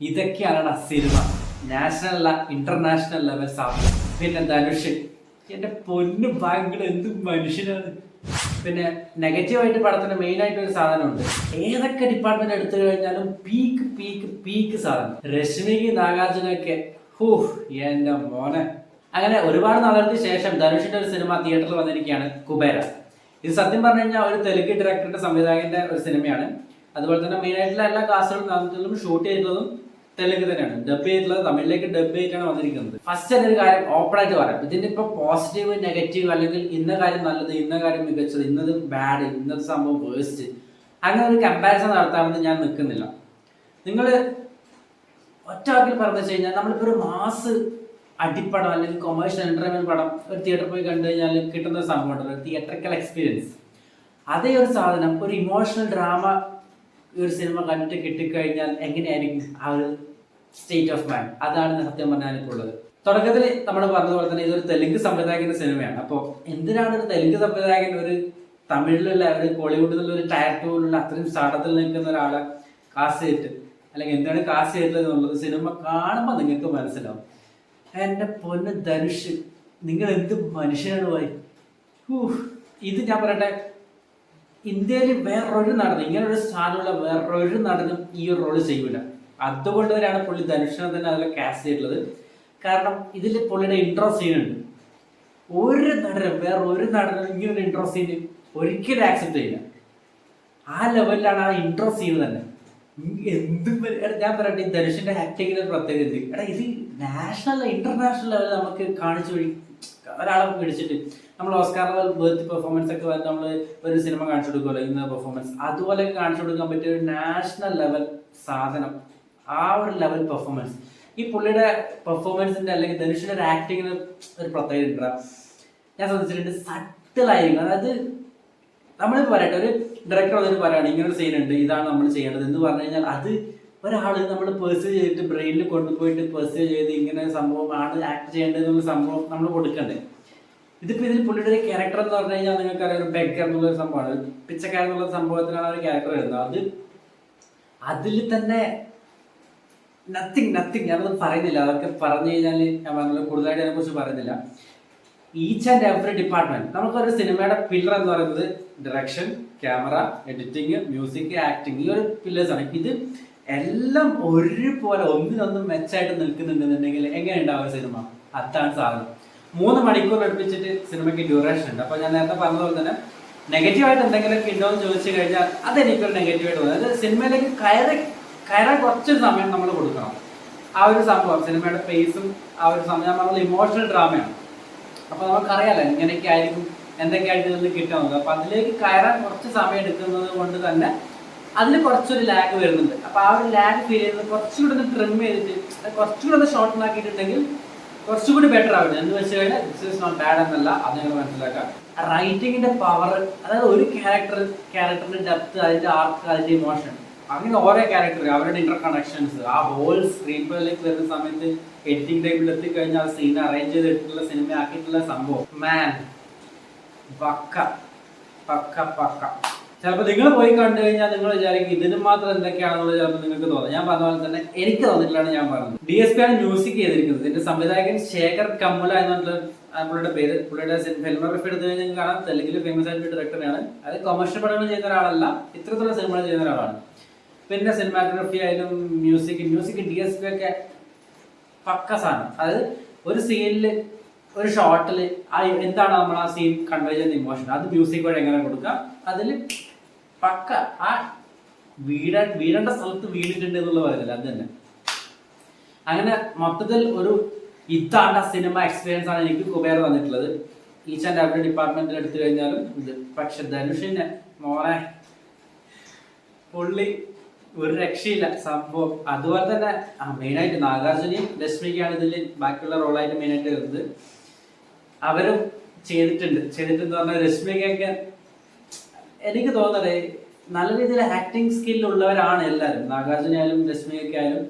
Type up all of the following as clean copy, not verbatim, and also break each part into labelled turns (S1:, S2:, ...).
S1: ഇതൊക്കെയാണ് cinema. National അല്ല, international level സാധനം. പിന്നെ ധനുഷ്, എന്റെ പൊന്നു ഭാഗ്യങ്ങൾ, എന്ത് മനുഷ്യനാണ്. പിന്നെ നെഗറ്റീവായിട്ട് പടത്തിന് മെയിൻ ആയിട്ട് ഒരു സാധനമുണ്ട്. ഏതൊക്കെ ഡിപ്പാർട്ട്മെന്റ് എടുത്തു കഴിഞ്ഞാലും പീക്ക് പീക്ക് പീക്ക് സാധനം. രശ്മിക്ക്, നാഗാർജുനൊക്കെ എന്റെ മോനെ. അങ്ങനെ ഒരുപാട് നാളുകൾക്ക് ശേഷം ധനുഷിന്റെ ഒരു സിനിമ തിയേറ്ററിൽ വന്നിരിക്കുകയാണ്, കുബേര. ഇത് സത്യം പറഞ്ഞു കഴിഞ്ഞാൽ ഒരു തെലുങ്ക് ഡയറക്ടറുടെ സംവിധായകന്റെ ഒരു സിനിമയാണ്. അതുപോലെ തന്നെ മെയിൻ ആയിട്ടുള്ള എല്ലാ കാസ്റ്റുകളും ഷൂട്ട് ചെയ്തതും തെലുങ്ക് തന്നെയാണ്. ഡബ് ചെയ്തിട്ടുള്ളത് തമിഴിലേക്ക് ഡബ് ചെയ്തിട്ടാണ് വന്നിരിക്കുന്നത്. ഫസ്റ്റ് ഒരു കാര്യം ഓപ്പൺ ആയിട്ട് പറയാം. ഇതിന്റെ ഇപ്പൊ പോസിറ്റീവ് നെഗറ്റീവ് അല്ലെങ്കിൽ ഇന്ന കാര്യം നല്ലത്, ഇന്ന കാര്യം മികച്ചത്, ഇന്നത് ബാഡ്, ഇന്നത്തെ സംഭവം വേസ്റ്റ്, അങ്ങനെ ഒരു കമ്പാരിസൺ നടത്താമെന്ന് ഞാൻ നിൽക്കുന്നില്ല. നിങ്ങൾ ഒറ്റ വാക്കിൽ പറഞ്ഞു വെച്ച് കഴിഞ്ഞാൽ നമ്മളിപ്പോൾ ഒരു മാസ് അടിപ്പടം അല്ലെങ്കിൽ കൊമേഴ്ഷ്യൽ എന്റർടൈൻമെന്റ് പടം ഒരു തിയേറ്ററിൽ പോയി കണ്ടു കഴിഞ്ഞാൽ കിട്ടുന്ന ഒരു സംഭവം, ഒരു തിയേറ്ററിക്കൽ എക്സ്പീരിയൻസ്. അതേ ഒരു സാധനം ഒരു ഇമോഷണൽ ഡ്രാമ ഒരു സിനിമ കണ്ടിട്ട് കിട്ടിക്കഴിഞ്ഞാൽ എങ്ങനെയായിരിക്കും ആ ഒരു സ്റ്റേറ്റ് ഓഫ് മൈൻഡ്? അതാണ് സത്യം പറഞ്ഞാൽ ഇപ്പോൾ ഉള്ളത്. തുടക്കത്തിൽ നമ്മൾ പറഞ്ഞതുപോലെ തന്നെ ഇതൊരു തെലുങ്ക് സംവിധായകന്റെ സിനിമയാണ്. അപ്പോൾ എന്തിനാണ് ഒരു തെലുങ്ക് സംവിധായകൻ ഒരു തമിഴിലുള്ള ഒരു കോളിവുഡിലുള്ള ഒരു ടയർ ടൂലുള്ള അത്രയും സ്റ്റാർട്ടത്തിൽ നിൽക്കുന്ന ഒരാളെ കാസ്റ്റ് ചെയ്തിട്ട്, അല്ലെങ്കിൽ എന്താണ് കാസ്റ്റ് ചെയ്തിട്ടുള്ളത് എന്നുള്ളത് സിനിമ കാണുമ്പോൾ നിങ്ങൾക്ക് മനസ്സിലാവും. എന്റെ പൊന്ന് ധനുഷ്, നിങ്ങൾ എന്ത് മനുഷ്യനാണ് പോയി. ഇത് ഞാൻ പറയട്ടെ, ഇന്ത്യയിൽ വേറൊരു നടനും, ഇങ്ങനെ ഒരു സ്ഥാനമുള്ള വേറൊരു നടനും ഈ ഒരു റോള് ചെയ്യൂല. അതുകൊണ്ട് തന്നെയാണ് പുള്ളി ധനുഷിനെ തന്നെ അതിൽ കാസ്റ്റ് ചെയ്തിട്ടുള്ളത്. കാരണം ഇതിൽ പുള്ളിയുടെ ഇൻട്രോ സീൻ ഉണ്ട്. ഒരു നടനും വേറൊരു നടനും ഇങ്ങനൊരു ഇൻട്രോ സീൻ ഒരിക്കലും ആക്സെപ്റ്റ് ചെയ്യില്ല. ആ ലെവലിലാണ് ആ ഇൻട്രോ സീൻ തന്നെ. ഞാൻ പറയട്ടെ, ഈ ധനുഷിന്റെ ആക്ടിങ്ങിന് ഒരു പ്രത്യേകത. എടാ, ഇത് നാഷണൽ ഇന്റർനാഷണൽ ലെവൽ നമുക്ക് കാണിച്ചു ഒരാളെ പിടിച്ചിട്ട് നമ്മൾ ഓസ്കാർ ബേർത്ത് പെർഫോമൻസ് ഒക്കെ വന്ന് നമ്മൾ ഒരു സിനിമ കാണിച്ചു കൊടുക്കുമല്ലോ, ഇന്ന പെർഫോമൻസ്, അതുപോലെ കാണിച്ചു കൊടുക്കാൻ പറ്റിയ ഒരു നാഷണൽ ലെവൽ സാധനം. ആ ഒരു ലെവൽ പെർഫോമൻസ് ഈ പുള്ളിയുടെ പെർഫോമൻസിന്റെ അല്ലെങ്കിൽ ധനുഷിന്റെ ഒരു ആക്ടിങ്ങിന് ഒരു പ്രത്യേകത ഉണ്ട്. ഞാൻ ശ്രദ്ധിച്ചിട്ടുണ്ട്, സട്ടിലായിരിക്കും. അതായത് നമ്മളിപ്പോൾ പറയട്ടെ, ഒരു ഡയറക്ടർ വന്നിട്ട് പറയുകയാണ് ഇങ്ങനെ ഒരു സീൻ ഉണ്ട്, ഇതാണ് നമ്മൾ ചെയ്യേണ്ടത് എന്ന് പറഞ്ഞു കഴിഞ്ഞാൽ അത് ഒരാൾ നമ്മൾ പെർസീവ് ചെയ്തിട്ട് ബ്രെയിനിൽ കൊണ്ടുപോയിട്ട് പെർസീവ് ചെയ്ത് ഇങ്ങനെ സംഭവം ആണ് ആക്ട് ചെയ്യേണ്ടതെന്നുള്ള സംഭവം നമ്മൾ കൊടുക്കണ്ടേ. ഇതിപ്പോൾ ഇതിൽ പുള്ളിയുടെ ഒരു ക്യാരക്ടർ എന്ന് പറഞ്ഞു കഴിഞ്ഞാൽ നിങ്ങൾക്കറിയാം, ഒരു ബെഗർ എന്നുള്ളൊരു സംഭവമാണ്, പിച്ചക്കാരൻ എന്നുള്ള സംഭവത്തിലാണ് ഒരു ക്യാരക്ടർ വരുന്നത്. അതിൽ തന്നെ നത്തിങ് ഞാനത് പറയുന്നില്ല. അതൊക്കെ പറഞ്ഞു കഴിഞ്ഞാൽ ഞാൻ പറഞ്ഞല്ലോ, കൂടുതലായിട്ട് അതിനെക്കുറിച്ച് പറയുന്നില്ല. ഈച്ച് ആൻഡ് എവറി ഡിപ്പാർട്ട്മെന്റ്, നമുക്കൊരു സിനിമയുടെ പില്ലർ എന്ന് പറയുന്നത് direction, camera, editing, music, acting, ഈ ഒരു പില്ലേഴ്സാണ്. ഇത് എല്ലാം ഒരുപോലെ ഒന്നിനൊന്നും മെച്ചായിട്ട് നിൽക്കുന്നുണ്ടെന്നുണ്ടെങ്കിൽ എങ്ങനെ ഉണ്ടാവും സിനിമ? അതാണ് സാധനം. 3 മണിക്കൂർ അടുപ്പിച്ചിട്ട് സിനിമയ്ക്ക് ഡ്യൂറേഷൻ ഉണ്ട്. അപ്പോൾ ഞാൻ നേരത്തെ പറഞ്ഞതുപോലെ തന്നെ നെഗറ്റീവായിട്ട് എന്തെങ്കിലുമൊക്കെ ഉണ്ടോ എന്ന് ചോദിച്ചു കഴിഞ്ഞാൽ അതെനിക്കൊരു നെഗറ്റീവായിട്ട് തോന്നുന്നത്. അതായത് സിനിമയിലേക്ക് കയറാൻ കുറച്ചൊരു സമയം നമ്മൾ കൊടുക്കണം. ആ ഒരു സംഭവം സിനിമയുടെ പേസും ആ ഒരു സമയം ഞാൻ പറഞ്ഞത് ഇമോഷണൽ ഡ്രാമയാണ്. അപ്പോൾ നമുക്കറിയാലോ എങ്ങനെയൊക്കെ ആയിരിക്കും, എന്തൊക്കെയായിട്ട് ഇതിൽ കിട്ടുന്നത്. അപ്പോൾ അതിലേക്ക് കയറാൻ കുറച്ച് സമയം എടുക്കുന്നത് കൊണ്ട് തന്നെ അതിൽ കുറച്ചൊരു ലാഗ് വരുന്നുണ്ട്. അപ്പോൾ ആ ഒരു ലാഗ് ഫീൽ ചെയ്യുന്നത് കുറച്ചുകൂടി ഒന്ന് ട്രിം ചെയ്തിട്ട് കുറച്ചുകൂടി ഒന്ന് ഷോർട്ട് ആക്കിയിട്ടുണ്ടെങ്കിൽ കുറച്ചുകൂടി ബെറ്റർ ആവുന്നത്. എന്ന് വെച്ച് കഴിഞ്ഞാൽ ദിസ് ഈസ് നോട്ട് ബാഡ് എന്നല്ല, അത് നിങ്ങൾ മനസ്സിലാക്കാം. റൈറ്റിങ്ങിന്റെ പവർ, അതായത് ഒരു ക്യാരക്ടറിന്റെ ഡെപ്ത്, അതിന്റെ ആർക്ക്, അതിന്റെ ഇമോഷൻ, അങ്ങനെ ഓരോ ക്യാരക്ടർ അവരുടെ ഇന്റർ കണക്ഷൻസ്, ആ ഹോൾ സ്ക്രീൻ പ്ലേയിലേക്ക് വരുന്ന സമയത്ത് എഡിറ്റിംഗ് ടൈമിൽ എത്തിക്കഴിഞ്ഞാൽ സീൻ അറേഞ്ച് ചെയ്തിട്ടുള്ള സിനിമ ആക്കിയിട്ടുള്ള സംഭവം മാൻ പക്ക പക്ക പക്ക. ചിലപ്പോൾ നിങ്ങൾ പോയി കണ്ടു കഴിഞ്ഞാൽ നിങ്ങൾ വിചാരിക്കും ഇതിന് മാത്രം എന്തൊക്കെയാണെന്നുള്ളത് ചിലപ്പോൾ നിങ്ങൾക്ക് തോന്നാം. ഞാൻ പറഞ്ഞ പോലെ തന്നെ എനിക്ക് തോന്നിയിട്ടാണ് ഞാൻ പറഞ്ഞത്. DSP ആണ് മ്യൂസിക് ചെയ്തിരിക്കുന്നത്. ഇതിന്റെ സംവിധായകൻ ശേഖർ കമ്മുല എന്നുള്ള പുള്ളിയുടെ പേര്. പുള്ളിയുടെ ഫിലിമോഗ്രഫി എടുത്തു കഴിഞ്ഞാൽ കാണാം, തെലുങ്കിൽ ഫേമസ് ആയിട്ട് ഡയറക്ടറാണ്. അത് കൊമേഴ്ഷ്യൽ പടങ്ങൾ ചെയ്യുന്ന ഒരാളല്ല, ഇത്തരത്തിലുള്ള സിനിമകൾ ചെയ്യുന്ന ഒരാളാണ്. പിന്നെ സിനിമാഗ്രാഫി ആയാലും മ്യൂസിക് DSP ഒക്കെ പക്ക സാധനം. അതായത് ഒരു സീനിൽ, ഒരു ഷോട്ടിൽ എന്താണ് നമ്മൾ ആ സീൻ കൺവേ ചെയ്യുന്ന ഇമോഷൻ, അത് മ്യൂസിക് വഴി എങ്ങനെ കൊടുക്കാം, അതിൽ പക്ക ആ വീടേണ്ട സ്ഥലത്ത് വീണിട്ടുണ്ട് എന്നുള്ള പറയുന്നില്ല, അത് തന്നെ. അങ്ങനെ മൊത്തത്തിൽ ഒരു ഇതാണ് സിനിമ എക്സ്പീരിയൻസ് ആണ് എനിക്ക് കുബേര തന്നിട്ടുള്ളത്. ഈച്ച് ആൻഡ് എവറി ഡിപ്പാർട്ട്മെന്റിൽ എടുത്തു കഴിഞ്ഞാലും ഇത്. പക്ഷെ ധനുഷിന്റെ മോനെ പുള്ളി ഒരു രക്ഷയില്ല സംഭവം. അതുപോലെ തന്നെ മെയിനായിട്ട് നാഗാർജുനയും രശ്മിക്കാണ് ഇതിൽ ബാക്കിയുള്ള റോളായിട്ട് മെയിനായിട്ട് വരുന്നത്. അവരും ചെയ്തിട്ടെന്ന് പറഞ്ഞാൽ രശ്മിക്കൊക്കെ എനിക്ക് തോന്നുന്നത് നല്ല രീതിയിൽ ആക്ടിങ് സ്കില്ലുള്ളവരാണ് എല്ലാവരും. നാഗാർജുനായാലും രശ്മിയൊക്കെ ആയാലും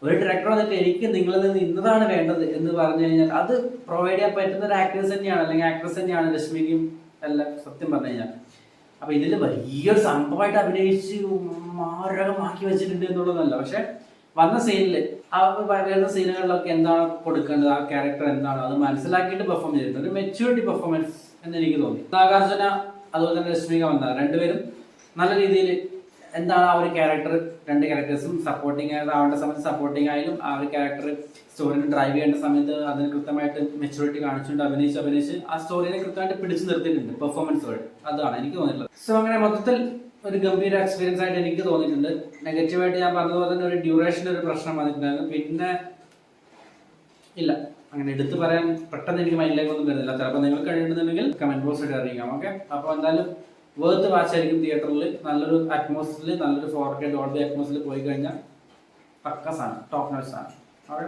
S1: ഒരു ഡയറക്ടർ വന്നിട്ട് എനിക്ക് നിങ്ങളിൽ നിന്ന് ഇന്നതാണ് വേണ്ടത് എന്ന് പറഞ്ഞു കഴിഞ്ഞാൽ അത് പ്രൊവൈഡ് ചെയ്യാൻ പറ്റുന്ന ഒരു ആക്ടേഴ്സ് തന്നെയാണ്, അല്ലെങ്കിൽ ആക്ട്രസ് തന്നെയാണ് രശ്മിക്കും എല്ലാം, സത്യം പറഞ്ഞു കഴിഞ്ഞാൽ. അപ്പൊ ഇതിൽ വലിയൊരു സംഭവമായിട്ട് അഭിനയിച്ച് മാരകമാക്കി വെച്ചിട്ടുണ്ട് എന്നുള്ളതല്ല, പക്ഷെ വന്ന സീനിൽ ആ വരുന്ന സീനുകളിലൊക്കെ എന്താണ് കൊടുക്കേണ്ടത്, ആ ക്യാരക്ടർ എന്താണോ അത് മനസ്സിലാക്കിയിട്ട് പെർഫോം ചെയ്തിട്ടുണ്ട്. ഒരു മെച്യൂരിറ്റി പെർഫോമൻസ് എന്ന് എനിക്ക് തോന്നി. നാഗാർജുന അതുപോലെ തന്നെ രശ്മിക മന്ദാന രണ്ടുപേരും നല്ല രീതിയിൽ എന്താണ് ആ ഒരു ക്യാരക്ടർ, രണ്ട് ക്യാരക്ടേഴ്സും സപ്പോർട്ടിങ് ആവേണ്ട സമയത്ത് സപ്പോർട്ടിങ് ആയാലും ആ ഒരു ക്യാരക്ടർ സ്റ്റോറിനെ ഡ്രൈവ് ചെയ്യേണ്ട സമയത്ത് അതിന് കൃത്യമായിട്ട് മെച്യൂരിറ്റി കാണിച്ചുകൊണ്ട് അഭിനയിച്ച് ആ സ്റ്റോറിനെ കൃത്യമായിട്ട് പിടിച്ചു നിർത്തിയിട്ടുണ്ട് പെർഫോമൻസ് വഴി. അതാണ് എനിക്ക് തോന്നിയിട്ടുള്ളത്. സോ അങ്ങനെ മൊത്തത്തിൽ ഒരു ഗംഭീര എക്സ്പീരിയൻസ് ആയിട്ട് എനിക്ക് തോന്നിയിട്ടുണ്ട്. നെഗറ്റീവായിട്ട് ഞാൻ പറഞ്ഞതുപോലെ തന്നെ ഒരു ഡ്യൂറേഷൻ ഒരു പ്രശ്നം വന്നിട്ടുണ്ടായിരുന്നു. പിന്നെ ഇല്ല, അങ്ങനെ എടുത്തു പറയാൻ പെട്ടെന്ന് എനിക്ക് മൈൻഡിലേക്ക് ഒന്നും വരുന്നില്ല. ചിലപ്പോൾ നിങ്ങൾ കഴിയുന്നുണ്ടെങ്കിൽ കമന്റ് ബോക്സ് ഇട്ട് അറിയിക്കാം. ഓക്കെ, അപ്പോൾ എന്തായാലും വേർത്ത് വാച്ച് ആയിരിക്കും. തിയേറ്ററിൽ നല്ലൊരു അറ്റ്മോസ്ഫിയറിൽ നല്ലൊരു 4K ഡോൾബി അറ്റ്മോസ്ഫിയറിൽ പോയി കഴിഞ്ഞാൽ പക്ക സാധനം, ടോപ്പ് നോച്ച് സാധനം. ഓക്കെ.